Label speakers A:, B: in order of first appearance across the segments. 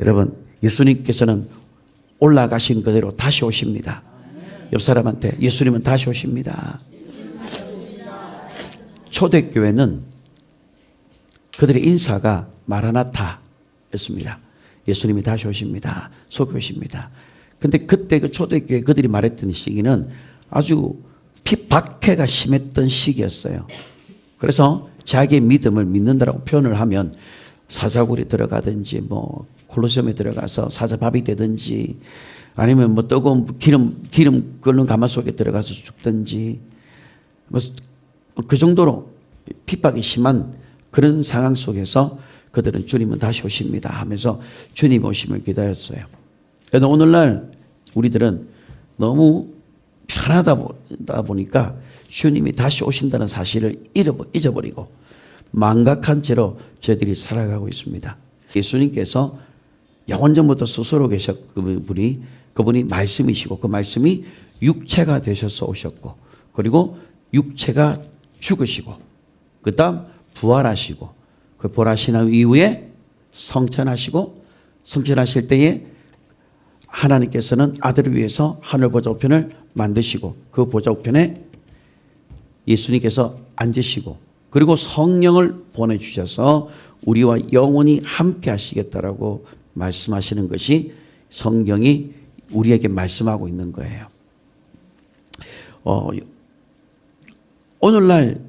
A: 여러분, 예수님께서는 올라가신 그대로 다시 오십니다. 옆 사람한테 예수님은 다시 오십니다. 초대교회는 그들의 인사가 마라나타였습니다. 예수님이 다시 오십니다. 속히 오십니다. 근데 그때 그 초대교회 그들이 말했던 시기는 아주 박해가 심했던 시기였어요. 그래서 자기의 믿음을 믿는다라고 표현을 하면 사자굴에 들어가든지 뭐 콜로세움에 들어가서 사자밥이 되든지 아니면 뭐 뜨거운 기름 끓는 가마 속에 들어가서 죽든지 뭐 그 정도로 핍박이 심한 그런 상황 속에서 그들은 주님은 다시 오십니다 하면서 주님 오심을 기다렸어요. 그런데 오늘날 우리들은 너무 편하다 보니까 주님이 다시 오신다는 사실을 잊어버리고 망각한 채로 저희들이 살아가고 있습니다. 예수님께서 영원전부터 스스로 계셨던 그분이 말씀이시고 그 말씀이 육체가 되셔서 오셨고 그리고 육체가 죽으시고 그 다음 부활하시고 그 부활하신 이후에 성천하시고 성천하실 때에 하나님께서는 아들을 위해서 하늘 보좌 우편을 만드시고 그 보좌 우편에 예수님께서 앉으시고 그리고 성령을 보내주셔서 우리와 영원히 함께 하시겠다라고 말씀하시는 것이 성경이 우리에게 말씀하고 있는 거예요. 오늘날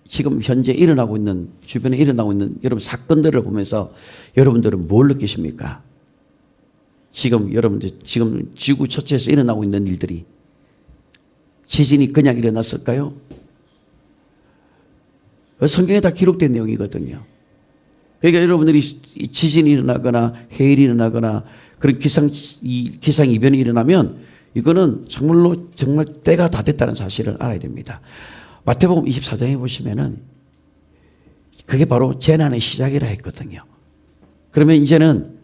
A: 지금 현재 일어나고 있는 주변에 일어나고 있는 여러분 사건들을 보면서 여러분들은 뭘 느끼십니까? 여러분들 지금 지구 전체에서 일어나고 있는 일들이 지진이 그냥 일어났을까요? 성경에 다 기록된 내용이거든요. 그러니까 여러분들이 지진이 일어나거나 해일이 일어나거나 그런 기상이변이 일어나면 이거는 정말 때가 다 됐다는 사실을 알아야 됩니다. 마태복음 24장에 보시면은 그게 바로 재난의 시작이라 했거든요. 그러면 이제는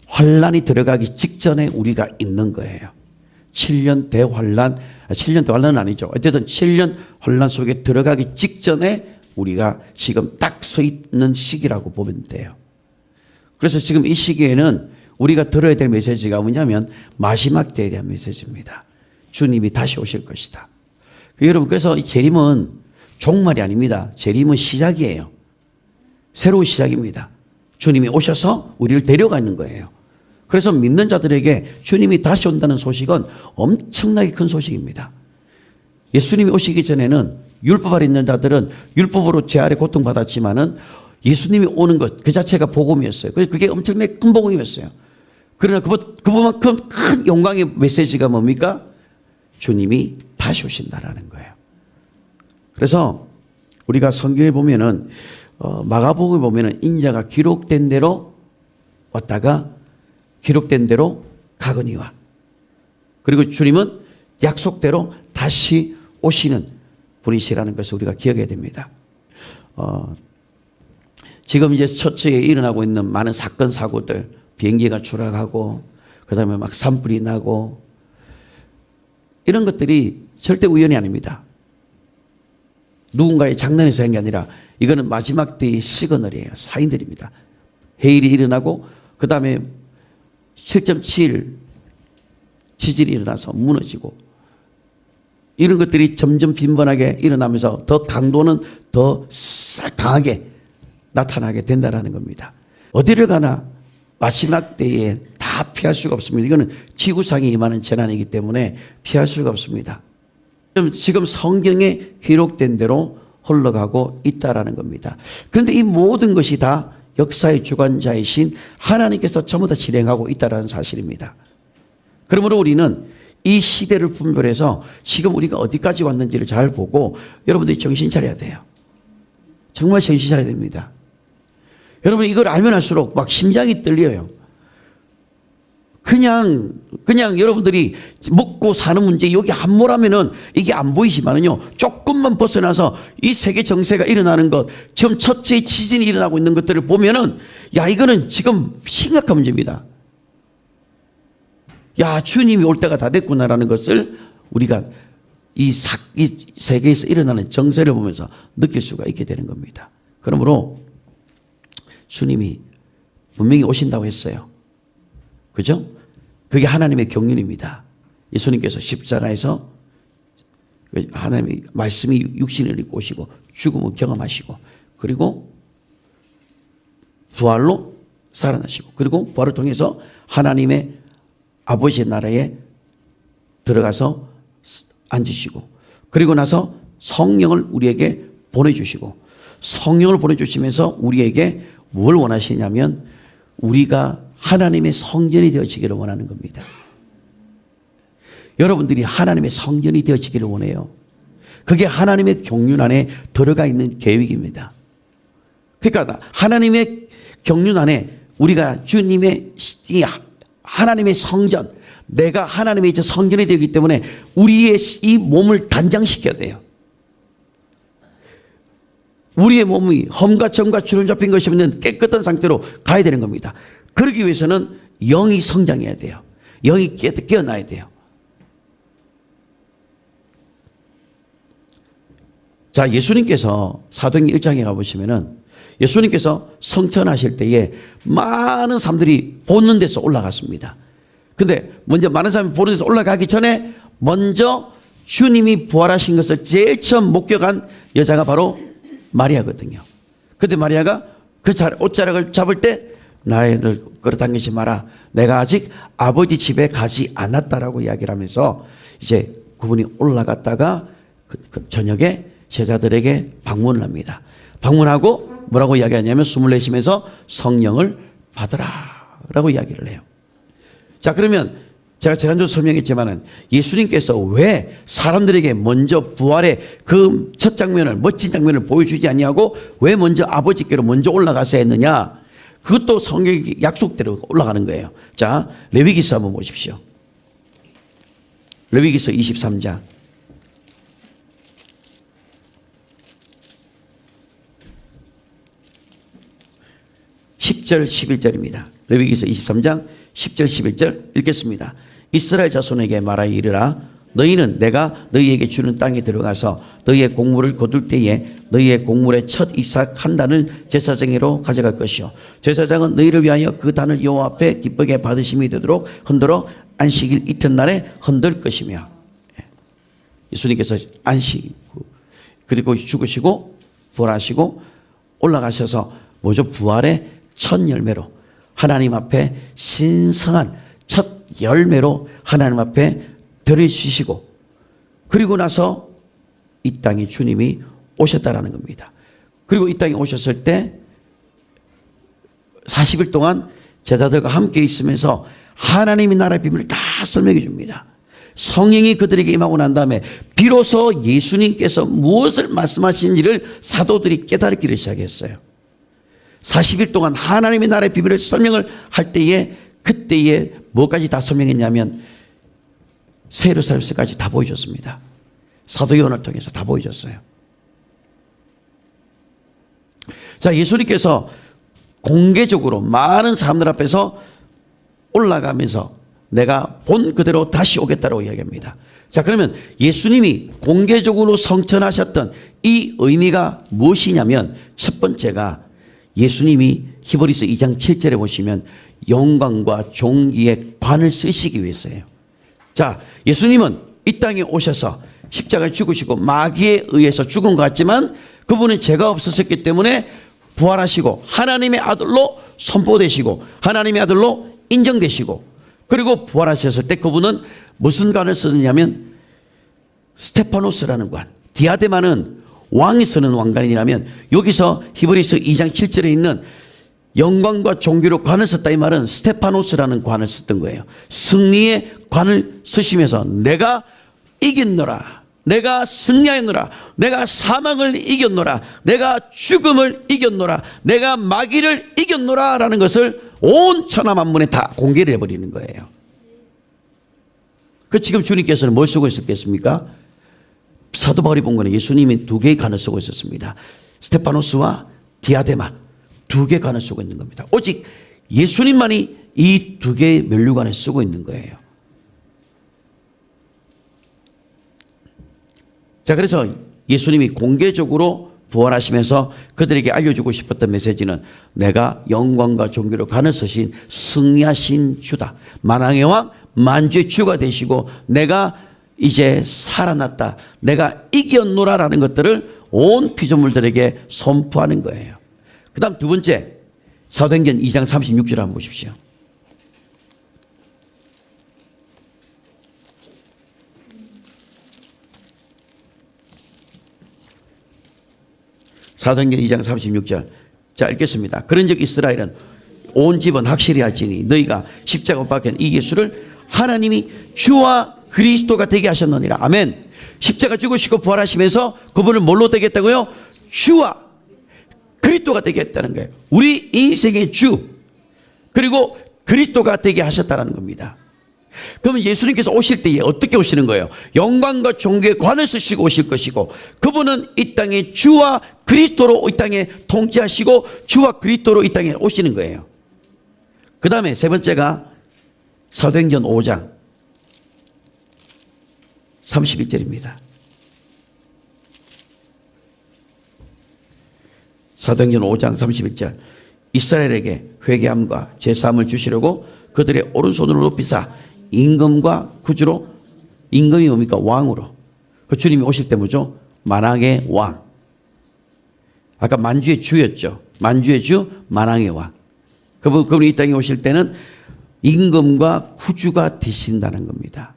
A: 환란이 들어가기 직전에 우리가 있는 거예요. 7년 대환란은 아니죠. 어쨌든 7년 환란 속에 들어가기 직전에 우리가 지금 딱 서 있는 시기라고 보면 돼요. 그래서 지금 이 시기에는 우리가 들어야 될 메시지가 뭐냐면 마지막 때에 대한 메시지입니다. 주님이 다시 오실 것이다. 여러분, 그래서 이 재림은 종말이 아닙니다. 재림은 시작이에요. 새로운 시작입니다. 주님이 오셔서 우리를 데려가는 거예요. 그래서 믿는 자들에게 주님이 다시 온다는 소식은 엄청나게 큰 소식입니다. 예수님이 오시기 전에는 율법 아래 있는 자들은 율법으로 제 아래 고통받았지만은 예수님이 오는 것 그 자체가 복음이었어요. 그게 엄청나게 큰 복음이었어요. 그러나 그만큼 큰 영광의 메시지가 뭡니까? 주님이 다시 오신다라는 거예요. 그래서 우리가 성경에 보면은 마가복음에 보면은 인자가 기록된 대로 왔다가 기록된 대로 가거니와 그리고 주님은 약속대로 다시 오시는 분이시라는 것을 우리가 기억해야 됩니다. 지금 이제 처처에 일어나고 있는 많은 사건 사고들, 비행기가 추락하고 그다음에 막 산불이 나고 이런 것들이 절대 우연이 아닙니다. 누군가의 장난에서 한 게 아니라 이거는 마지막 때의 시그널이에요. 사인들입니다. 해일이 일어나고 그 다음에 7.7 지진이 일어나서 무너지고 이런 것들이 점점 빈번하게 일어나면서 더 강도는 더 강하게 나타나게 된다는 겁니다. 어디를 가나 마지막 때에 다 피할 수가 없습니다. 이거는 지구상에 임하는 재난이기 때문에 피할 수가 없습니다. 지금 성경에 기록된 대로 흘러가고 있다라는 겁니다. 그런데 이 모든 것이 다 역사의 주관자이신 하나님께서 전부 다 진행하고 있다는 사실입니다. 그러므로 우리는 이 시대를 분별해서 지금 우리가 어디까지 왔는지를 잘 보고 여러분들이 정신 차려야 돼요. 정말 정신 차려야 됩니다. 여러분 이걸 알면 할수록 막 심장이 떨려요. 그냥 여러분들이 먹고 사는 문제 여기 함몰하면은 이게 안 보이지만은요 조금만 벗어나서 이 세계 정세가 일어나는 것 지금 첫째 지진이 일어나고 있는 것들을 보면은 야 이거는 지금 심각한 문제입니다. 야 주님이 올 때가 다 됐구나라는 것을 우리가 이 세계에서 일어나는 정세를 보면서 느낄 수가 있게 되는 겁니다. 그러므로 주님이 분명히 오신다고 했어요. 그죠? 그게 하나님의 경륜입니다. 예수님께서 십자가에서 하나님의 말씀이 육신을 입고 오시고 죽음을 경험하시고 그리고 부활로 살아나시고 그리고 부활을 통해서 하나님의 아버지의 나라에 들어가서 앉으시고 그리고 나서 성령을 우리에게 보내주시고 성령을 보내주시면서 우리에게 뭘 원하시냐면 우리가 하나님의 성전이 되어지기를 원하는 겁니다. 여러분들이 하나님의 성전이 되어지기를 원해요. 그게 하나님의 경륜 안에 들어가 있는 계획입니다. 그러니까 하나님의 경륜 안에 우리가 주님의 이 하나님의 성전, 내가 하나님의 이제 성전이 되기 때문에 우리의 이 몸을 단장시켜야 돼요. 우리의 몸이 험과 점과 주름 잡힌 것이 없는 깨끗한 상태로 가야 되는 겁니다. 그러기 위해서는 영이 성장해야 돼요. 영이 깨어나야 돼요. 자, 예수님께서 사도행전 1장에 가보시면은 예수님께서 성천하실 때에 많은 사람들이 보는 데서 올라갔습니다. 근데 먼저 많은 사람이 보는 데서 올라가기 전에 먼저 주님이 부활하신 것을 제일 처음 목격한 여자가 바로 마리아거든요. 근데 마리아가 그 옷자락을 잡을 때 나를 끌어당기지 마라. 내가 아직 아버지 집에 가지 않았다라고 이야기를 하면서 이제 그분이 올라갔다가 그 저녁에 제자들에게 방문을 합니다. 방문하고 뭐라고 이야기하냐면 숨을 내쉬면서 성령을 받으라 라고 이야기를 해요. 자, 그러면 제가 지난주 설명했지만은 예수님께서 왜 사람들에게 먼저 부활의 그 첫 장면을, 멋진 장면을 보여주지 않냐고 왜 먼저 아버지께로 먼저 올라가서 했느냐? 그것도 성경의 약속대로 올라가는 거예요. 자, 레위기서 한번 보십시오. 레위기서 23장. 10절 11절입니다. 레위기서 23장 10절 11절 읽겠습니다. 이스라엘 자손에게 말하여 이르라. 너희는 내가 너희에게 주는 땅에 들어가서 너희의 곡물을 거둘 때에 너희의 곡물의 첫 이삭 한 단을 제사장으로 가져갈 것이요 제사장은 너희를 위하여 그 단을 여호와 앞에 기쁘게 받으심이 되도록 흔들어 안식일 이튿날에 흔들 것이며. 예수님께서 안식 그리고 죽으시고 부활하시고 올라가셔서 뭐죠? 부활의 첫 열매로 하나님 앞에 신성한 첫 열매로 하나님 앞에 들여주시고 그리고 나서 이 땅에 주님이 오셨다라는 겁니다. 그리고 이 땅에 오셨을 때 40일 동안 제자들과 함께 있으면서 하나님의 나라의 비밀을 다 설명해 줍니다. 성령이 그들에게 임하고 난 다음에 비로소 예수님께서 무엇을 말씀하신지를 사도들이 깨달기를 시작했어요. 40일 동안 하나님의 나라의 비밀을 설명을 할 때에 그때에 뭐까지 다 설명했냐면 새 예루살렘까지 다 보여줬습니다. 사도 요한을 통해서 다 보여줬어요. 자, 예수님께서 공개적으로 많은 사람들 앞에서 올라가면서 내가 본 그대로 다시 오겠다고 이야기합니다. 자, 그러면 예수님이 공개적으로 성천하셨던 이 의미가 무엇이냐면 첫 번째가 예수님이 히브리서 2장 7절에 보시면 영광과 존귀의 관을 쓰시기 위해서예요. 자, 예수님은 이 땅에 오셔서 십자가에 죽으시고 마귀에 의해서 죽은 것 같지만 그분은 죄가 없었기 때문에 부활하시고 하나님의 아들로 선포되시고 하나님의 아들로 인정되시고 그리고 부활하셨을 때 그분은 무슨 관을 쓰느냐면 스테파노스라는 관, 디아데마는 왕이 쓰는 왕관이라면 여기서 히브리서 2장 7절에 있는 영광과 존귀로 관을 썼다 이 말은 스테파노스라는 관을 썼던 거예요. 승리의 관을 쓰시면서 내가 이겼노라, 내가 승리하였노라, 내가 사망을 이겼노라, 내가 죽음을 이겼노라, 내가 마귀를 이겼노라 라는 것을 온 천하 만문에 다 공개를 해버리는 거예요. 그 지금 주님께서는 뭘 쓰고 있었겠습니까? 사도 바울이 본 거는 예수님이 두 개의 관을 쓰고 있었습니다. 스테파노스와 디아데마 두 개의 관을 쓰고 있는 겁니다. 오직 예수님만이 이 두 개의 면류관을 쓰고 있는 거예요. 자, 그래서 예수님이 공개적으로 부활하시면서 그들에게 알려주고 싶었던 메시지는 내가 영광과 존귀로 가는 서신 승리하신 주다. 만왕의 왕 만주의 주가 되시고 내가 이제 살아났다. 내가 이겼노라라는 것들을 온 피조물들에게 선포하는 거예요. 그 다음 두 번째, 사도행전 2장 36절 한번 보십시오. 사도행전 2장 36절. 자, 읽겠습니다. 그런즉 이스라엘은 온 집은 확실히 할지니 너희가 십자가 못 박힌 이 예수를 하나님이 주와 그리스도가 되게 하셨느니라. 아멘. 십자가 죽으시고 부활하시면서 그분을 뭘로 되게 했다고요? 주와 그리스도가 되게 했다는 거예요. 우리 인생의 주 그리고 그리스도가 되게 하셨다는 겁니다. 그러면 예수님께서 오실 때에 어떻게 오시는 거예요? 영광과 존귀의 관을 쓰시고 오실 것이고 그분은 이 땅의 주와 그리스도로 이 땅에 통치하시고 주와 그리스도로 이 땅에 오시는 거예요. 그 다음에 세 번째가 사도행전 5장 31절입니다. 사도행전 5장 31절. 이스라엘에게 회개함과 제사함을 주시려고 그들의 오른손으로 높이사 임금과 구주로, 임금이 뭡니까? 왕으로. 그 주님이 오실 때 뭐죠? 만왕의 왕. 아까 만주의 주였죠. 만주의 주, 만왕의 왕. 그분이 이 땅에 오실 때는 임금과 구주가 되신다는 겁니다.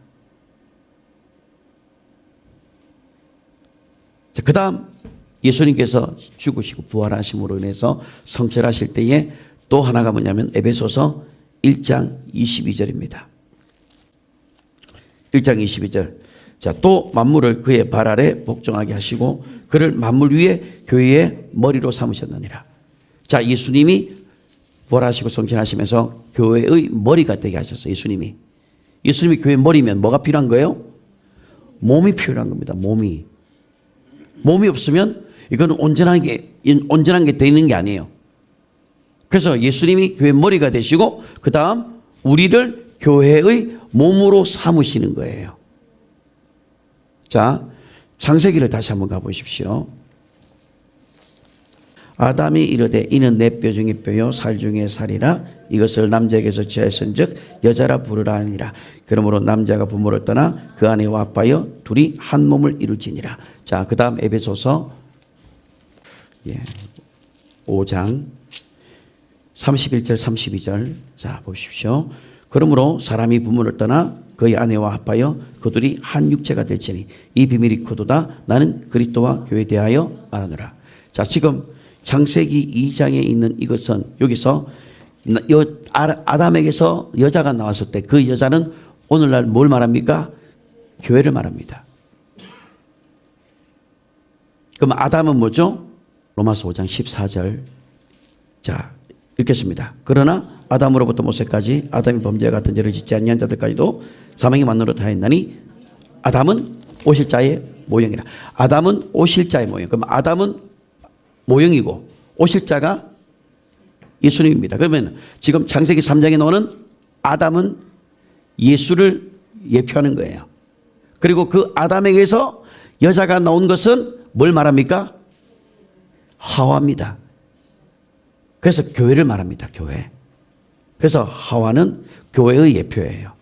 A: 자, 그 다음 예수님께서 죽으시고 부활하심으로 인해서 성철하실 때에 또 하나가 뭐냐면 에베소서 1장 22절입니다. 1장 22절. 자, 또 만물을 그의 발 아래 복종하게 하시고 그를 만물 위에 교회의 머리로 삼으셨느니라. 자, 예수님이 부활하시고 성천하시면서 교회의 머리가 되게 하셨어요. 예수님이 교회의 머리면 뭐가 필요한 거예요? 몸이 필요한 겁니다. 몸이 없으면 이거는 온전한 게 돼 있는 게 아니에요. 그래서 예수님이 교회의 머리가 되시고 그 다음 우리를 교회의 몸으로 삼으시는 거예요. 자, 창세기를 다시 한번 가보십시오. 아담이 이르되 이는 내 뼈 중에 뼈요 살 중에 살이라 이것을 남자에게서 취하였은즉 여자라 부르라 하니라. 그러므로 남자가 부모를 떠나 그 아내와 합하여 둘이 한 몸을 이룰지니라. 자, 그 다음 에베소서 5장 31절 32절. 자, 보십시오. 그러므로 사람이 부모를 떠나 그의 아내와 합하여 그들이 한 육체가 될지니 이 비밀이 크도다. 나는 그리스도와 교회에 대하여 말하노라. 자, 지금 창세기 2장에 있는 이것은 여기서 아담에게서 여자가 나왔을 때 그 여자는 오늘날 뭘 말합니까? 교회를 말합니다. 그럼 아담은 뭐죠? 로마서 5장 14절. 자, 읽겠습니다. 그러나 아담으로부터 모세까지 아담이 범죄와 같은 죄를 짓지 아니한 자들까지도 사망의 만노릇 하였나니 아담은 오실 자의 모형이라. 아담은 오실 자의 모형. 그럼 아담은 모형이고 오실 자가 예수님입니다. 그러면 지금 창세기 3장에 나오는 아담은 예수를 예표하는 거예요. 그리고 그 아담에게서 여자가 나온 것은 뭘 말합니까? 하와입니다. 그래서 교회를 말합니다. 교회. 그래서 하와는 교회의 예표예요.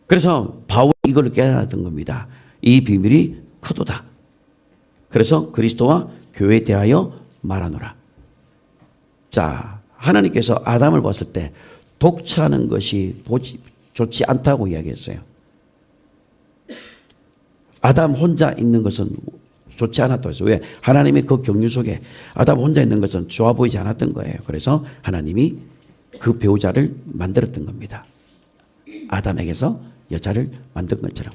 A: 그래서 바울이 이걸 깨달았던 겁니다. 이 비밀이 크도다. 그래서 그리스도와 교회에 대하여 말하노라. 자, 하나님께서 아담을 봤을 때 독차하는 것이 좋지 않다고 이야기했어요. 아담 혼자 있는 것은 좋지 않았다고 했어요. 왜? 하나님의 그 경륜 속에 아담 혼자 있는 것은 좋아 보이지 않았던 거예요. 그래서 하나님이 그 배우자를 만들었던 겁니다. 아담에게서 여자를 만든 것처럼.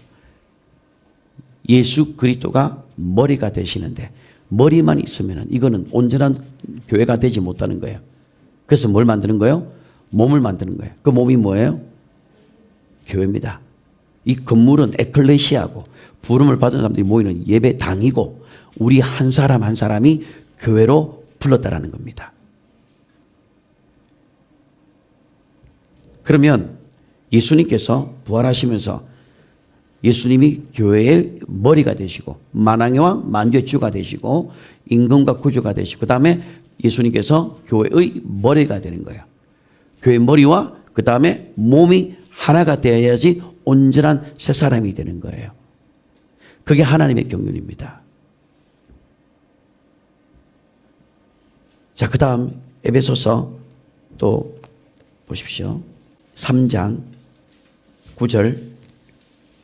A: 예수 그리스도가 머리가 되시는데 머리만 있으면 이거는 온전한 교회가 되지 못하는 거예요. 그래서 뭘 만드는 거예요? 몸을 만드는 거예요. 그 몸이 뭐예요? 교회입니다. 이 건물은 에클레시아고 부름을 받은 사람들이 모이는 예배당이고 우리 한 사람 한 사람이 교회로 불렀다라는 겁니다. 그러면 예수님께서 부활하시면서 예수님이 교회의 머리가 되시고 만왕의 왕 만주의 주가 되시고 임금과 구주가 되시고 그다음에 예수님께서 교회의 머리가 되는 거예요. 교회의 머리와 그다음에 몸이 하나가 되어야지 온전한 새 사람이 되는 거예요. 그게 하나님의 경륜입니다. 자, 그다음 에베소서 또 보십시오. 3장 9절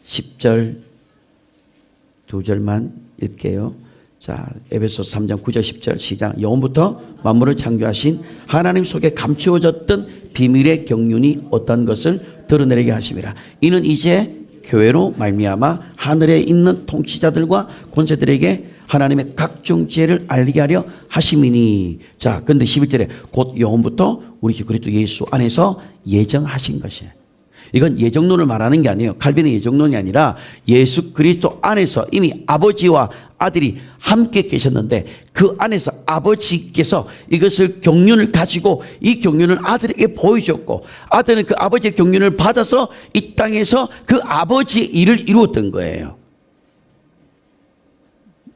A: 10절 두 절만 읽게요. 자, 에베소서 3장 9절 10절 시작. 영원부터 만물을 창조하신 하나님 속에 감추어졌던 비밀의 경륜이 어떤 것을 드러내게 하심이라. 이는 이제 교회로 말미암아 하늘에 있는 통치자들과 권세들에게 하나님의 각종 지혜를 알게 하려 하심이니. 자, 근데 11절에 곧 영원부터 우리 주 그리스도 예수 안에서 예정하신 것이에요. 이건 예정론을 말하는 게 아니에요. 칼빈의 예정론이 아니라 예수 그리스도 안에서 이미 아버지와 아들이 함께 계셨는데 그 안에서 아버지께서 이것을 경륜을 가지고 이 경륜을 아들에게 보여줬고 아들은 그 아버지의 경륜을 받아서 이 땅에서 그 아버지의 일을 이루었던 거예요.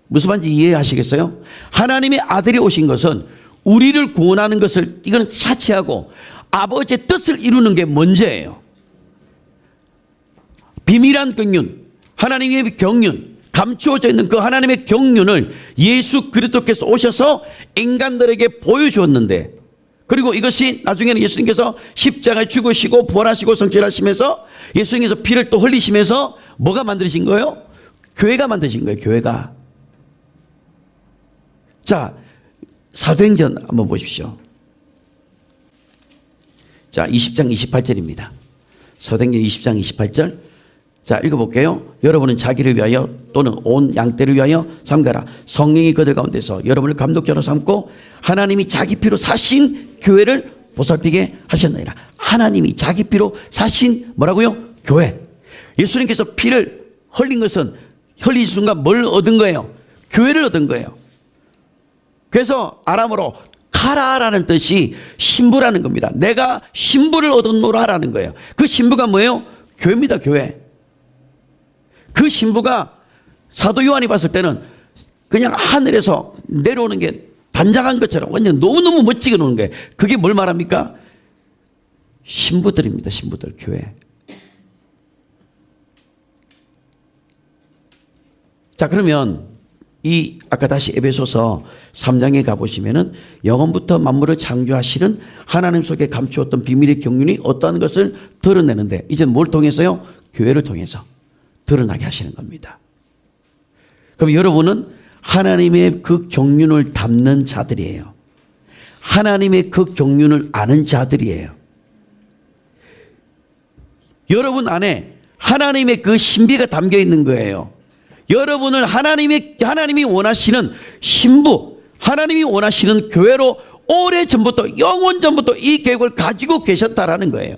A: 무슨 말인지 이해하시겠어요? 하나님의 아들이 오신 것은 우리를 구원하는 것을 이거는 차치하고 아버지의 뜻을 이루는 게 먼저예요. 비밀한 경륜, 하나님의 경륜, 감추어져 있는 그 하나님의 경륜을 예수 그리스도께서 오셔서 인간들에게 보여주었는데, 그리고 이것이 나중에는 예수님께서 십자가에 죽으시고 부활하시고 성취하시면서 예수님께서 피를 또 흘리시면서 뭐가 만드신 거예요? 교회가 만드신 거예요. 교회가. 자, 사도행전 한번 보십시오. 자, 20장 28절입니다. 사도행전 20장 28절. 자, 읽어볼게요. 여러분은 자기를 위하여 또는 온 양떼를 위하여 삼가라. 성령이 그들 가운데서 여러분을 감독자로 삼고 하나님이 자기 피로 사신 교회를 보살피게 하셨느니라. 하나님이 자기 피로 사신 뭐라고요? 교회. 예수님께서 피를 흘린 것은 흘린 순간 뭘 얻은 거예요? 교회를 얻은 거예요. 그래서 아람어로 카라라는 뜻이 신부라는 겁니다. 내가 신부를 얻었노라라는 거예요. 그 신부가 뭐예요? 교회입니다. 교회. 그 신부가 사도 요한이 봤을 때는 그냥 하늘에서 내려오는 게 단장한 것처럼 완전 너무너무 멋지게 노는 거예요. 그게 뭘 말합니까? 신부들입니다. 신부들, 교회. 자, 그러면 이 아까 다시 에베소서 3장에 가보시면은 영원부터 만물을 창조하시는 하나님 속에 감추었던 비밀의 경륜이 어떠한 것을 드러내는데 이제 뭘 통해서요? 교회를 통해서 드러나게 하시는 겁니다. 그럼 여러분은 하나님의 그 경륜을 담는 자들이에요. 하나님의 그 경륜을 아는 자들이에요. 여러분 안에 하나님의 그 신비가 담겨 있는 거예요. 여러분을 하나님이 원하시는 신부, 하나님이 원하시는 교회로 오래전부터 영원전부터 이 계획을 가지고 계셨다라는 거예요.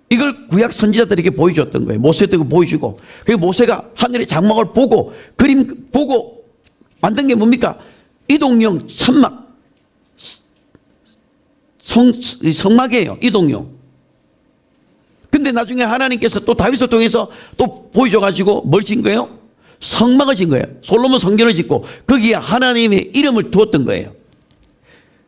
A: 이걸 구약 선지자들에게 보여줬던 거예요. 모세도 보여주고, 그 모세가 하늘의 장막을 보고 그림 보고 만든 게 뭡니까? 이동용 천막, 성막이에요. 이동용. 근데 나중에 하나님께서 또 다윗을 통해서 또 보여줘가지고 뭘 진 거예요? 성막을 진 거예요. 솔로몬 성전을 짓고 거기에 하나님의 이름을 두었던 거예요.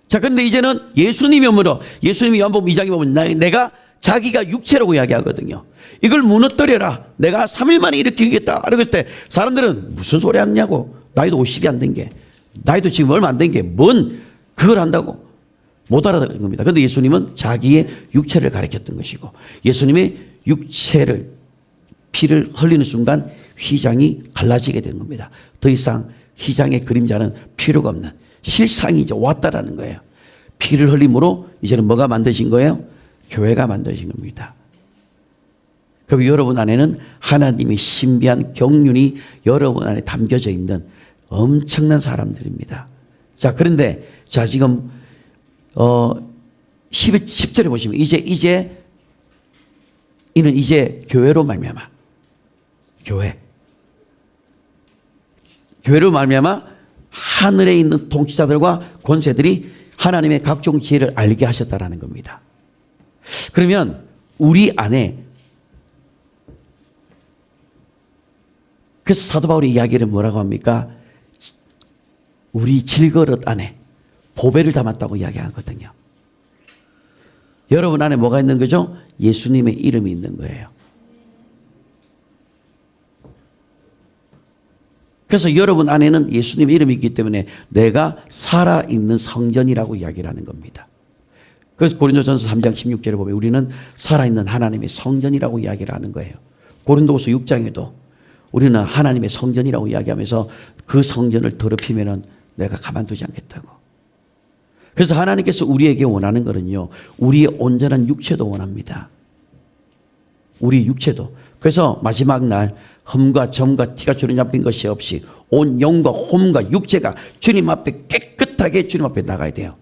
A: 자, 근데 이제는 예수님이 오므로 예수님이 요한복음 2장에 보면 내가 자기가 육체라고 이야기하거든요. 이걸 무너뜨려라. 내가 3일 만에 일으키겠다. 그랬을 때 사람들은 무슨 소리 하느냐고. 나이도 50이 안 된 게. 나이도 지금 얼마 안 된 게 뭔 그걸 한다고. 못 알아듣는 겁니다. 그런데 예수님은 자기의 육체를 가리켰던 것이고 예수님의 육체를 피를 흘리는 순간 휘장이 갈라지게 된 겁니다. 더 이상 휘장의 그림자는 필요가 없는 실상이 이제 왔다라는 거예요. 피를 흘림으로 이제는 뭐가 만드신 거예요? 교회가 만들어진 겁니다. 그럼 여러분 안에는 하나님의 신비한 경륜이 여러분 안에 담겨져 있는 엄청난 사람들입니다. 자, 그런데 자, 지금 10절에 보시면 이제 이는 이제 교회로 말미암아 교회로 말미암아 하늘에 있는 통치자들과 권세들이 하나님의 각종 지혜를 알게 하셨다라는 겁니다. 그러면 우리 안에. 그래서 사도 바울의 이야기를 뭐라고 합니까? 우리 질그릇 안에 보배를 담았다고 이야기하거든요. 여러분 안에 뭐가 있는 거죠? 예수님의 이름이 있는 거예요. 그래서 여러분 안에는 예수님의 이름이 있기 때문에 내가 살아있는 성전이라고 이야기를 하는 겁니다. 그래서 고린도전서 3장 16절에 보면 우리는 살아있는 하나님의 성전이라고 이야기를 하는 거예요. 고린도후서 6장에도 우리는 하나님의 성전이라고 이야기하면서 그 성전을 더럽히면은 내가 가만두지 않겠다고. 그래서 하나님께서 우리에게 원하는 거는요, 우리의 온전한 육체도 원합니다. 우리 육체도. 그래서 마지막 날 흠과 점과 티가 주름잡힌 것이 없이 온 영과 혼과 육체가 주님 앞에 깨끗하게 주님 앞에 나가야 돼요.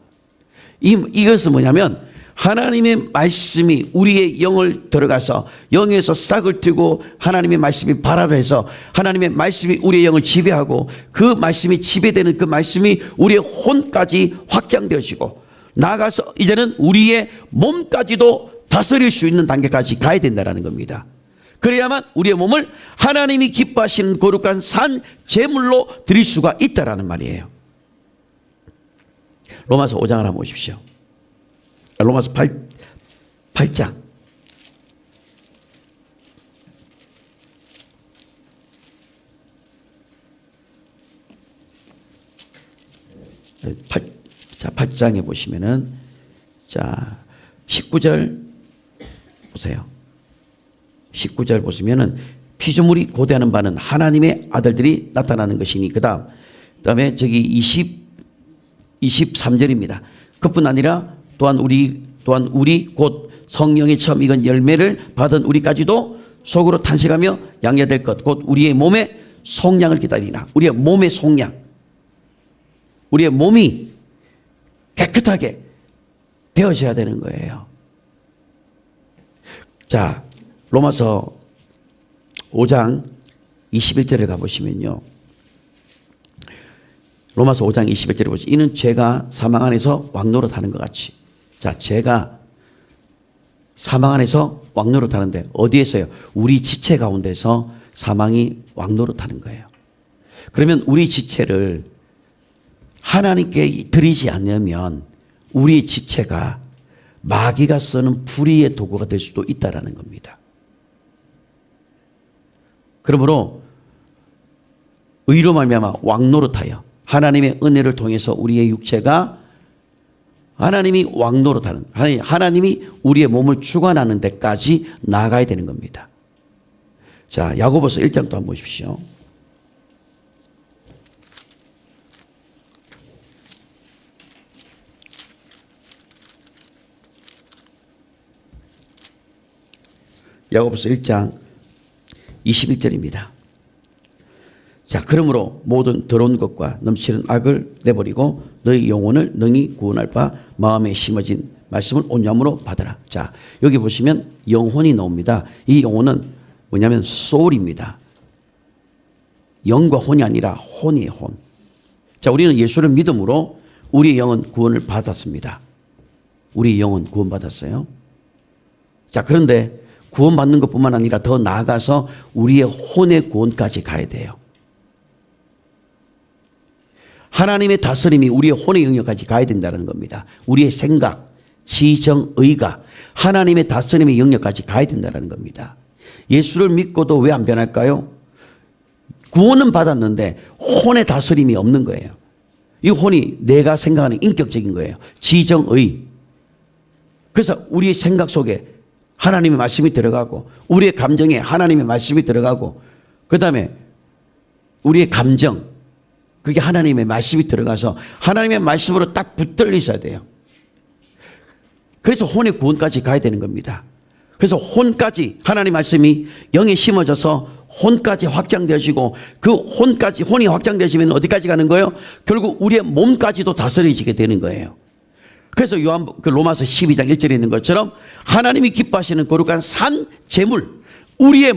A: 이것은 뭐냐면 하나님의 말씀이 우리의 영을 들어가서 영에서 싹을 틔고 하나님의 말씀이 발화를 해서 하나님의 말씀이 우리의 영을 지배하고 그 말씀이 지배되는 그 말씀이 우리의 혼까지 확장되어지고 나아가서 이제는 우리의 몸까지도 다스릴 수 있는 단계까지 가야 된다는 겁니다. 그래야만 우리의 몸을 하나님이 기뻐하시는 거룩한 산 제물로 드릴 수가 있다라는 말이에요. 로마서 5장을 한번 보십시오. 로마서 8장. 8장에 보시면은, 자, 19절 보세요. 19절 보시면은, 피조물이 고대하는 바는 하나님의 아들들이 나타나는 것이니, 그 다음에 저기 23절입니다. 그뿐 아니라 또한 우리 곧 성령의 처음 익은 열매를 받은 우리까지도 속으로 탄식하며 양려될 것 곧 우리의 몸의 속량을 기다리나. 우리의 몸의 속량, 우리의 몸이 깨끗하게 되어져야 되는 거예요. 자, 로마서 5장 21절에 가보시면요, 로마서 5장 21절에 보시죠. 이는 죄가 사망 안에서 왕노릇하는 것 같이. 자, 죄가 사망 안에서 왕노릇하는데 어디에서요? 우리 지체 가운데서 사망이 왕노릇하는 거예요. 그러면 우리 지체를 하나님께 드리지 않으면 우리 지체가 마귀가 쓰는 불의의 도구가 될 수도 있다라는 겁니다. 그러므로 의로 말미암아 왕노릇하여 하나님의 은혜를 통해서 우리의 육체가 하나님이 왕노릇하는, 하나님이 우리의 몸을 주관하는 데까지 나아가야 되는 겁니다. 자, 야고보서 1장 또 한번 보십시오. 야고보서 1장 21절입니다. 자, 그러므로 모든 더러운 것과 넘치는 악을 내버리고 너희 영혼을 능히 구원할 바 마음에 심어진 말씀을 온유함으로 받으라. 자, 여기 보시면 영혼이 나옵니다. 이 영혼은 뭐냐면 소울입니다. 영과 혼이 아니라 혼이에요, 혼. 자, 우리는 예수를 믿음으로 우리의 영은 구원을 받았습니다. 우리의 영은 구원받았어요. 자, 그런데 구원받는 것뿐만 아니라 더 나아가서 우리의 혼의 구원까지 가야 돼요. 하나님의 다스림이 우리의 혼의 영역까지 가야 된다는 겁니다. 우리의 생각, 지정, 의가 하나님의 다스림의 영역까지 가야 된다는 겁니다. 예수를 믿고도 왜 안 변할까요? 구원은 받았는데 혼의 다스림이 없는 거예요. 이 혼이 내가 생각하는 인격적인 거예요. 지정, 의. 그래서 우리의 생각 속에 하나님의 말씀이 들어가고 우리의 감정에 하나님의 말씀이 들어가고 그 다음에 우리의 감정, 그게 하나님의 말씀이 들어가서 하나님의 말씀으로 딱 붙들려 있어야 돼요. 그래서 혼의 구원까지 가야 되는 겁니다. 그래서 혼까지 하나님의 말씀이 영에 심어져서 혼까지 확장되어지고 그 혼이 확장되어지면 어디까지 가는 거예요? 결국 우리의 몸까지도 다스려지게 되는 거예요. 그래서 로마서 12장 1절에 있는 것처럼 하나님이 기뻐하시는 거룩한 산 제물, 우리의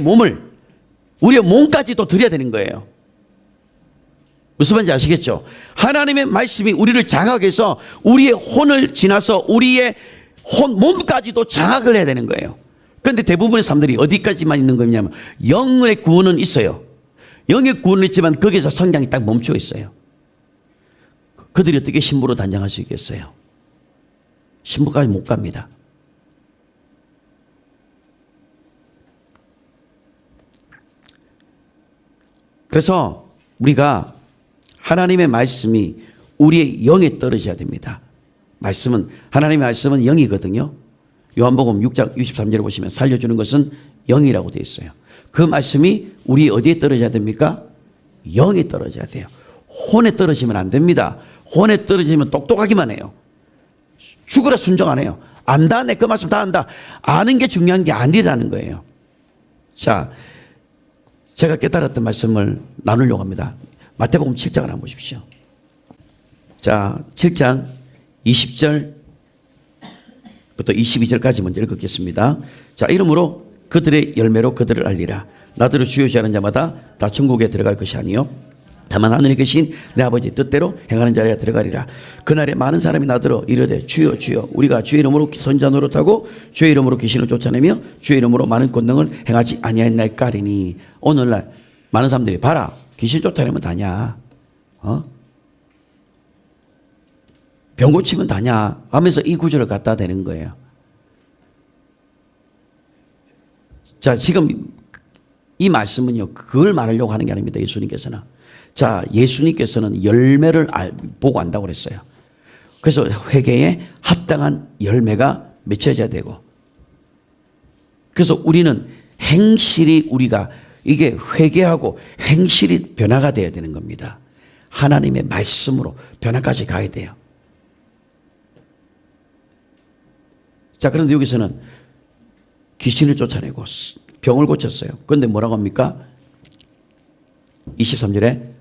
A: 몸까지도 드려야 되는 거예요. 무슨 말인지 아시겠죠? 하나님의 말씀이 우리를 장악해서 우리의 혼을 지나서 우리의 몸까지도 장악을 해야 되는 거예요. 그런데 대부분의 사람들이 어디까지만 있는 거냐면 영의 구원은 있어요. 영의 구원은 있지만 거기서 성장이 딱 멈춰 있어요. 그들이 어떻게 신부로 단장할 수 있겠어요? 신부까지 못 갑니다. 그래서 우리가 하나님의 말씀이 우리의 영에 떨어져야 됩니다. 하나님의 말씀은 영이거든요. 요한복음 6장 63절에 보시면 살려주는 것은 영이라고 되어 있어요. 그 말씀이 우리 어디에 떨어져야 됩니까? 영에 떨어져야 돼요. 혼에 떨어지면 안 됩니다. 혼에 떨어지면 똑똑하기만 해요. 죽으라 순종 안 해요. 안다, 내 그 말씀 다 안다. 아는 게 중요한 게 아니라는 거예요. 자, 제가 깨달았던 말씀을 나누려고 합니다. 마태복음 7장을 한번 보십시오. 자, 7장 20절부터 22절까지 먼저 읽겠습니다. 자, 이러므로 그들의 열매로 그들을 알리라. 나더러 주여지 않은 자마다 다 천국에 들어갈 것이 아니요 다만 하늘에 계신 내 아버지 뜻대로 행하는 자리에 들어가리라. 그날에 많은 사람이 나더러 이르되 주여 주여 우리가 주의 이름으로 선자 노릇하고 주의 이름으로 귀신을 쫓아내며 주의 이름으로 많은 권능을 행하지 아니하였나이까리니. 오늘날 많은 사람들이 봐라, 귀신 쫓아내면 다냐, 병 고치면 다냐 하면서 이 구절을 갖다 대는 거예요. 자, 지금 이 말씀은요 그걸 말하려고 하는 게 아닙니다. 예수님께서는. 자, 예수님께서는 열매를 보고 안다고 그랬어요. 그래서 회개에 합당한 열매가 맺혀져야 되고, 그래서 우리는 행실이 우리가 이게 회개하고 행실이 변화가 돼야 되는 겁니다. 하나님의 말씀으로 변화까지 가야 돼요. 자, 그런데 여기서는 귀신을 쫓아내고 병을 고쳤어요. 그런데 뭐라고 합니까? 23절에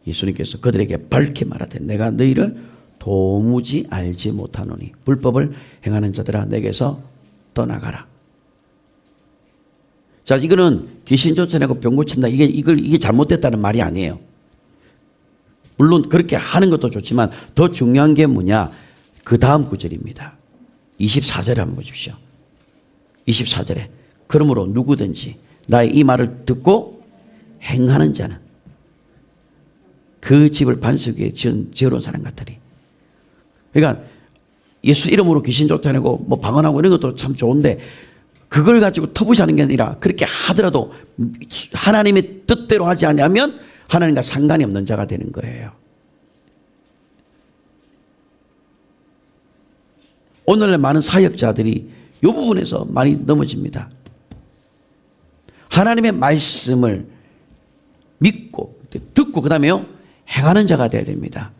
A: 예수님께서 그들에게 밝히 말하되 내가 너희를 도무지 알지 못하노니 불법을 행하는 자들아 내게서 떠나가라. 자, 이거는 귀신 쫓아내고 병 고친다, 이게 잘못됐다는 말이 아니에요. 물론 그렇게 하는 것도 좋지만 더 중요한 게 뭐냐, 그 다음 구절입니다. 24절에 한번 보십시오. 24절에 그러므로 누구든지 나의 이 말을 듣고 행하는 자는 그 집을 반석 위에 지어놓은 사람 같으리. 그러니까 예수 이름으로 귀신 쫓아내고 뭐 방언하고 이런 것도 참 좋은데 그걸 가지고 터부시하는 게 아니라 그렇게 하더라도 하나님의 뜻대로 하지 않으면 하나님과 상관이 없는 자가 되는 거예요. 오늘날 많은 사역자들이 이 부분에서 많이 넘어집니다. 하나님의 말씀을 믿고 듣고 그 다음에요 행하는 자가 되어야 됩니다.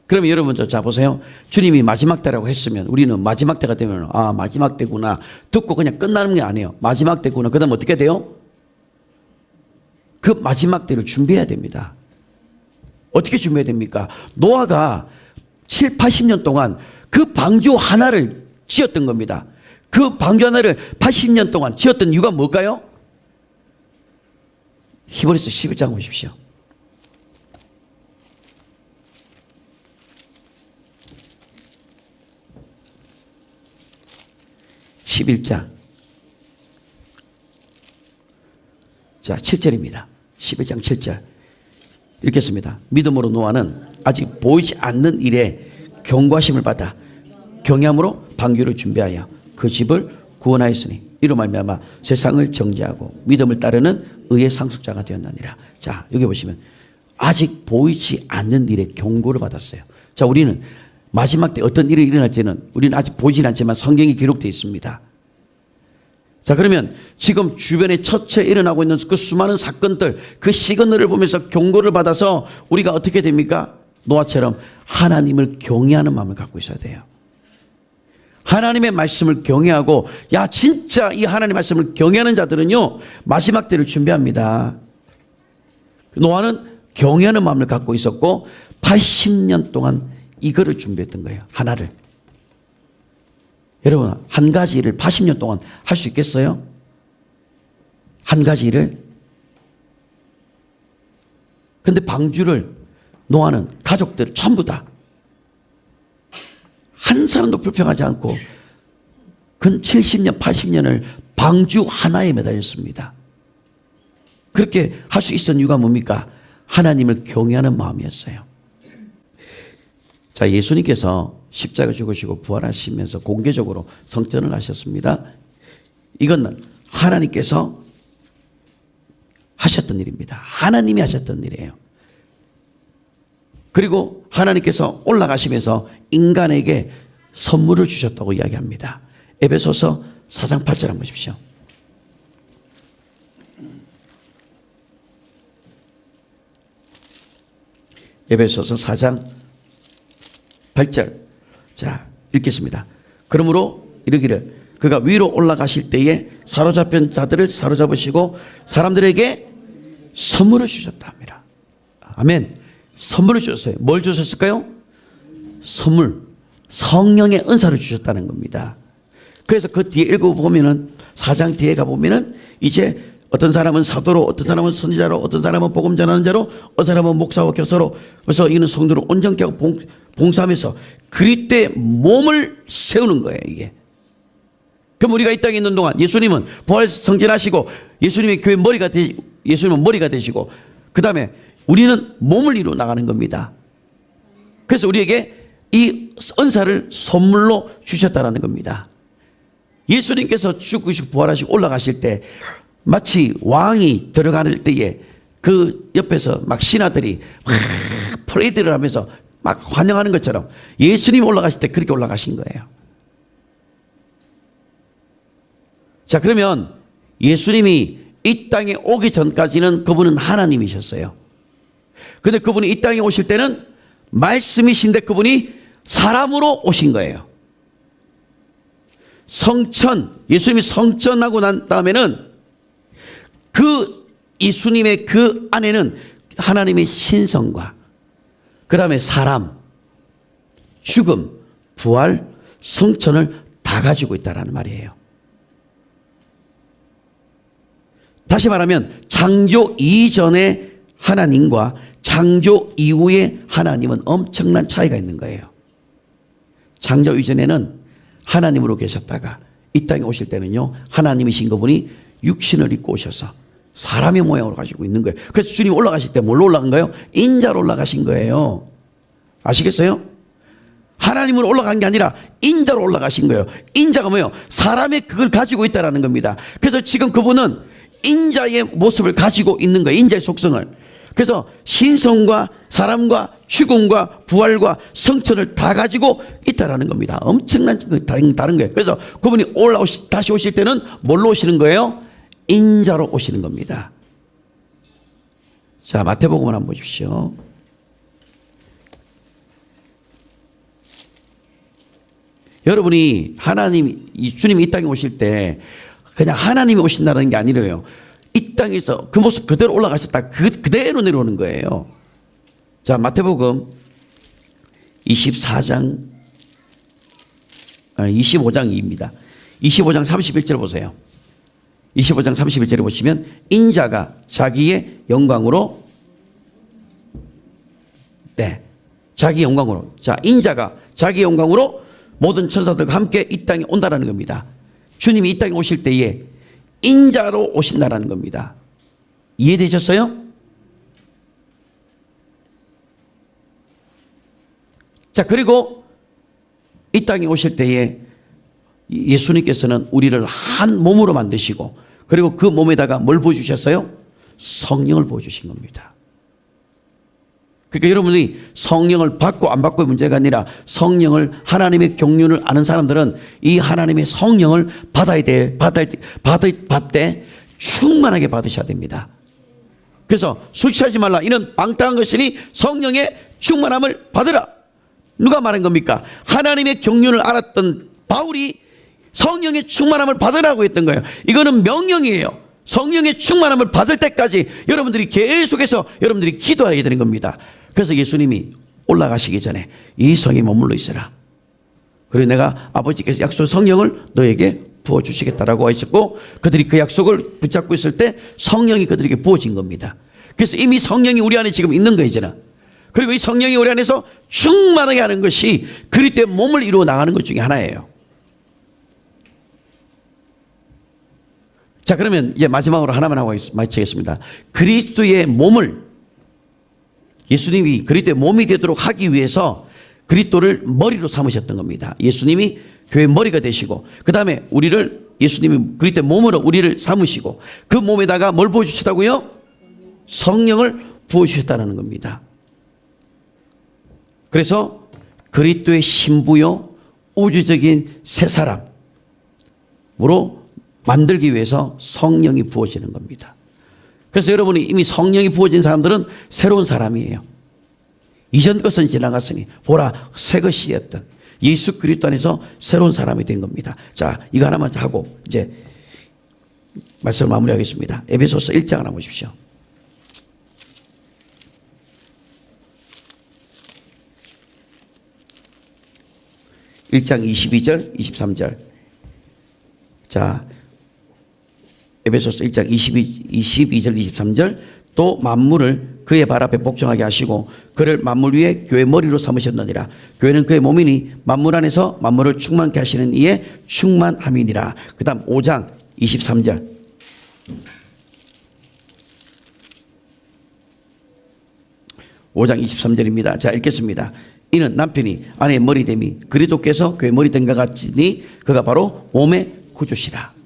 A: 그러면 여러분 자 보세요. 주님이 마지막 때라고 했으면 우리는 마지막 때가 되면 아 마지막 때구나 듣고 그냥 끝나는 게 아니에요. 마지막 때구나. 그 다음 어떻게 돼요? 그 마지막 때를 준비해야 됩니다. 어떻게 준비해야 됩니까? 노아가 7, 80년 동안 그 방주 하나를 지었던 겁니다. 그 방주 하나를 80년 동안 지었던 이유가 뭘까요? 히브리서 11장 보십시오. 자, 7절입니다. 11장 7절 읽겠습니다. 믿음으로 노아는 아직 보이지 않는 일에 경고하심을 받아 경외함으로 방주를 준비하여 그 집을 구원하였으니 이로 말미암아 세상을 정죄하고 믿음을 따르는 의의 상속자가 되었느니라. 자, 여기 보시면 아직 보이지 않는 일에 경고를 받았어요. 자, 우리는 마지막 때 어떤 일이 일어날지는 우리는 아직 보이진 않지만 성경에 기록되어 있습니다. 자, 그러면 지금 주변에 처처 일어나고 있는 그 수많은 사건들, 그 시그널을 보면서 경고를 받아서 우리가 어떻게 됩니까? 노아처럼 하나님을 경외하는 마음을 갖고 있어야 돼요. 하나님의 말씀을 경외하고, 야 진짜 이 하나님의 말씀을 경외하는 자들은요 마지막 때를 준비합니다. 노아는 경외하는 마음을 갖고 있었고 80년 동안 이거를 준비했던 거예요. 하나를. 여러분 한 가지 일을 80년 동안 할 수 있겠어요? 한 가지 일을. 근데 방주를 노아는 가족들 전부 다 한 사람도 불평하지 않고 근 70년, 80년을 방주 하나에 매달렸습니다. 그렇게 할 수 있었던 이유가 뭡니까? 하나님을 경외하는 마음이었어요. 자, 예수님께서 십자가 죽으시고 부활하시면서 공개적으로 성전을 하셨습니다. 이건 하나님께서 하셨던 일입니다. 하나님이 하셨던 일이에요. 그리고 하나님께서 올라가시면서 인간에게 선물을 주셨다고 이야기합니다. 에베소서 4장 8절 한번 보십시오. 에베소서 4장 8절. 자, 읽겠습니다. 그러므로 이르기를 그가 위로 올라가실 때에 사로잡힌 자들을 사로잡으시고 사람들에게 선물을 주셨다 합니다. 아멘. 선물을 주셨어요. 뭘 주셨을까요? 선물. 성령의 은사를 주셨다는 겁니다. 그래서 그 뒤에 읽어보면은 4장 뒤에 가보면은 이제 어떤 사람은 사도로, 어떤 사람은 선지자로, 어떤 사람은 복음 전하는 자로, 어떤 사람은 목사와 교사로, 그래서 이는 성도를 온전케 하고 봉사하면서 그리스도의 몸을 세우는 거예요, 이게. 그럼 우리가 이 땅에 있는 동안 예수님은 부활 성전하시고 예수님의 교회 예수님은 머리가 되시고 그 다음에 우리는 몸을 이루어 나가는 겁니다. 그래서 우리에게 이 은사를 선물로 주셨다는 겁니다. 예수님께서 죽으시고 부활하시고 올라가실 때 마치 왕이 들어갈 때에 그 옆에서 막 신하들이 막 프레이드를 하면서 막 환영하는 것처럼 예수님이 올라가실 때 그렇게 올라가신 거예요. 자, 그러면 예수님이 이 땅에 오기 전까지는 그분은 하나님이셨어요. 근데 그분이 이 땅에 오실 때는 말씀이신데 그분이 사람으로 오신 거예요. 예수님이 성천하고 난 다음에는 그 예수님의 그 안에는 하나님의 신성과 그 다음에 사람, 죽음, 부활, 성천을 다 가지고 있다는 말이에요. 다시 말하면 창조 이전의 하나님과 창조 이후의 하나님은 엄청난 차이가 있는 거예요. 창조 이전에는 하나님으로 계셨다가 이 땅에 오실 때는요, 하나님이신 그분이 육신을 입고 오셔서 사람의 모양으로 가지고 있는 거예요. 그래서 주님 올라가실 때 뭘로 올라간 거예요? 인자로 올라가신 거예요. 아시겠어요? 하나님으로 올라간 게 아니라 인자로 올라가신 거예요. 인자가 뭐예요? 사람의 그걸 가지고 있다는 겁니다. 그래서 지금 그분은 인자의 모습을 가지고 있는 거예요. 인자의 속성을. 그래서 신성과 사람과 죽음과 부활과 성천을 다 가지고 있다는 겁니다. 엄청난 다른 거예요. 그래서 그분이 다시 오실 때는 뭘로 오시는 거예요? 인자로 오시는 겁니다. 자, 마태복음을 한번 보십시오. 여러분이 주님이 이 땅에 오실 때 그냥 하나님이 오신다는 게 아니래요. 이 땅에서 그 모습 그대로 올라가셨다. 그대로 내려오는 거예요. 자, 마태복음 25장 2입니다. 25장 31절 보세요. 25장 31절에 보시면 인자가 자기의 영광으로 자기 영광으로 인자가 자기 영광으로 모든 천사들과 함께 이 땅에 온다라는 겁니다. 주님이 이 땅에 오실 때에 인자로 오신다라는 겁니다. 이해되셨어요? 자, 그리고 이 땅에 오실 때에 예수님께서는 우리를 한 몸으로 만드시고 그리고 그 몸에다가 뭘 부어주셨어요? 성령을 부어주신 겁니다. 그러니까 여러분이 성령을 받고 안 받고의 문제가 아니라 성령을 하나님의 경륜을 아는 사람들은 이 하나님의 성령을 받되 충만하게 받으셔야 됩니다. 그래서 술 취하지 말라. 이는 방탕한 것이니 성령의 충만함을 받으라. 누가 말한 겁니까? 하나님의 경륜을 알았던 바울이 성령의 충만함을 받으라고 했던 거예요. 이거는 명령이에요. 성령의 충만함을 받을 때까지 여러분들이 계속해서 여러분들이 기도하게 되는 겁니다. 그래서 예수님이 올라가시기 전에 이 성에 머물러 있어라. 그리고 내가 아버지께서 약속 성령을 너에게 부어주시겠다라고 하셨고 그들이 그 약속을 붙잡고 있을 때 성령이 그들에게 부어진 겁니다. 그래서 이미 성령이 우리 안에 지금 있는 거이잖아. 그리고 이 성령이 우리 안에서 충만하게 하는 것이 그리스도의 몸을 이루어 나가는 것 중에 하나예요. 자, 그러면 이제 마지막으로 하나만 하고 마치겠습니다. 그리스도의 몸을, 예수님이 그리스도의 몸이 되도록 하기 위해서 그리스도를 머리로 삼으셨던 겁니다. 예수님이 교회 머리가 되시고, 그 다음에 우리를, 예수님이 그리스도의 몸으로 우리를 삼으시고, 그 몸에다가 뭘 부어주셨다고요? 성령을 부어주셨다는 겁니다. 그래서 그리스도의 신부요 우주적인 새 사람으로 만들기 위해서 성령이 부어지는 겁니다. 그래서 여러분이 이미 성령이 부어진 사람들은 새로운 사람이에요. 이전 것은 지나갔으니 보라 새 것이 되었던 예수 그리스도 안에서 새로운 사람이 된 겁니다. 자, 이거 하나만 하고 이제 말씀을 마무리하겠습니다. 에베소서 1장 하나 보십시오. (1장) 22절 23절. 자, 에베소서 1장 22절 23절. 또 만물을 그의 발 앞에 복종하게 하시고 그를 만물 위에 교회 머리로 삼으셨느니라. 교회는 그의 몸이니 만물 안에서 만물을 충만케 하시는 이의 충만함이니라. 그 다음 5장 23절. (5장 23절입니다) 자, 읽겠습니다. 이는 남편이 아내의 머리됨이 그리스도께서 교회 머리된 것 같으니 그가 바로 몸의 구주시라.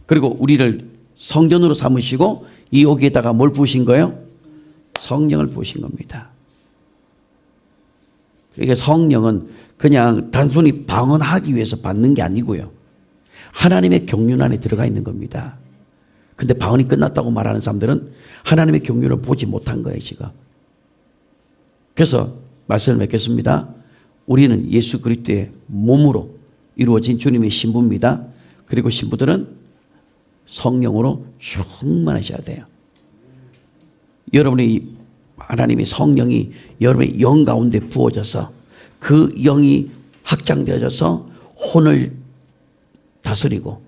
A: 그리고 우리를 성전으로 삼으시고 이 여기에다가 뭘 부으신 거예요? 성령을 부으신 겁니다. 그러니까 성령은 그냥 단순히 방언하기 위해서 받는 게 아니고요, 하나님의 경륜 안에 들어가 있는 겁니다. 근데 방언이 끝났다고 말하는 사람들은 하나님의 경륜을 보지 못한 거예요 지금. 그래서 말씀을 맺겠습니다. 우리는 예수 그리스도의 몸으로 이루어진 주님의 신부입니다. 그리고 신부들은 성령으로 충만하셔야 돼요. 여러분의 하나님의 성령이 여러분의 영 가운데 부어져서 그 영이 확장되어져서 혼을 다스리고,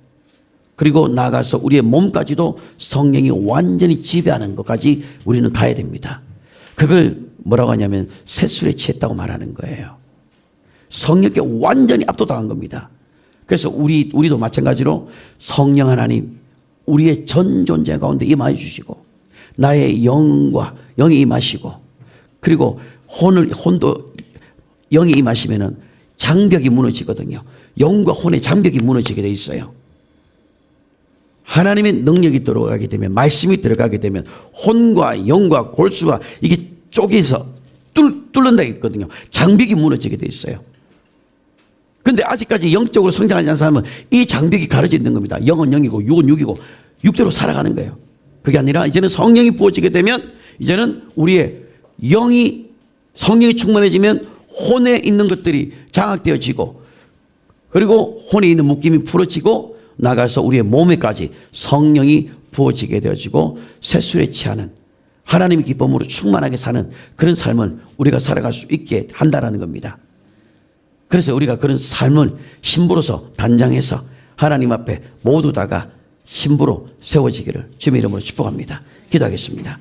A: 그리고 나아가서 우리의 몸까지도 성령이 완전히 지배하는 것까지 우리는 가야 됩니다. 그걸 뭐라고 하냐면 세술에 취했다고 말하는 거예요. 성령께 완전히 압도당한 겁니다. 그래서 우리도 마찬가지로 성령 하나님 우리의 전 존재 가운데 임하여 주시고, 나의 영과 영이 임하시고, 그리고 혼도 영이 임하시면은 장벽이 무너지거든요. 영과 혼의 장벽이 무너지게 돼 있어요. 하나님의 능력이 들어가게 되면, 말씀이 들어가게 되면 혼과 영과 골수가 이게 쪼개서 뚫는다 했거든요. 장벽이 무너지게 돼 있어요. 근데 아직까지 영적으로 성장하지 않은 사람은 이 장벽이 가려져 있는 겁니다. 영은 영이고 육은 육이고 육대로 살아가는 거예요. 그게 아니라 이제는 성령이 부어지게 되면 이제는 우리의 성령이 충만해지면 혼에 있는 것들이 장악되어지고, 그리고 혼에 있는 묶임이 풀어지고, 나가서 우리의 몸에까지 성령이 부어지게 되어지고 세술에 취하는, 하나님의 기쁨으로 충만하게 사는 그런 삶을 우리가 살아갈 수 있게 한다는 겁니다. 그래서 우리가 그런 삶을 신부로서 단장해서 하나님 앞에 모두 다가 신부로 세워지기를 주님의 이름으로 축복합니다. 기도하겠습니다.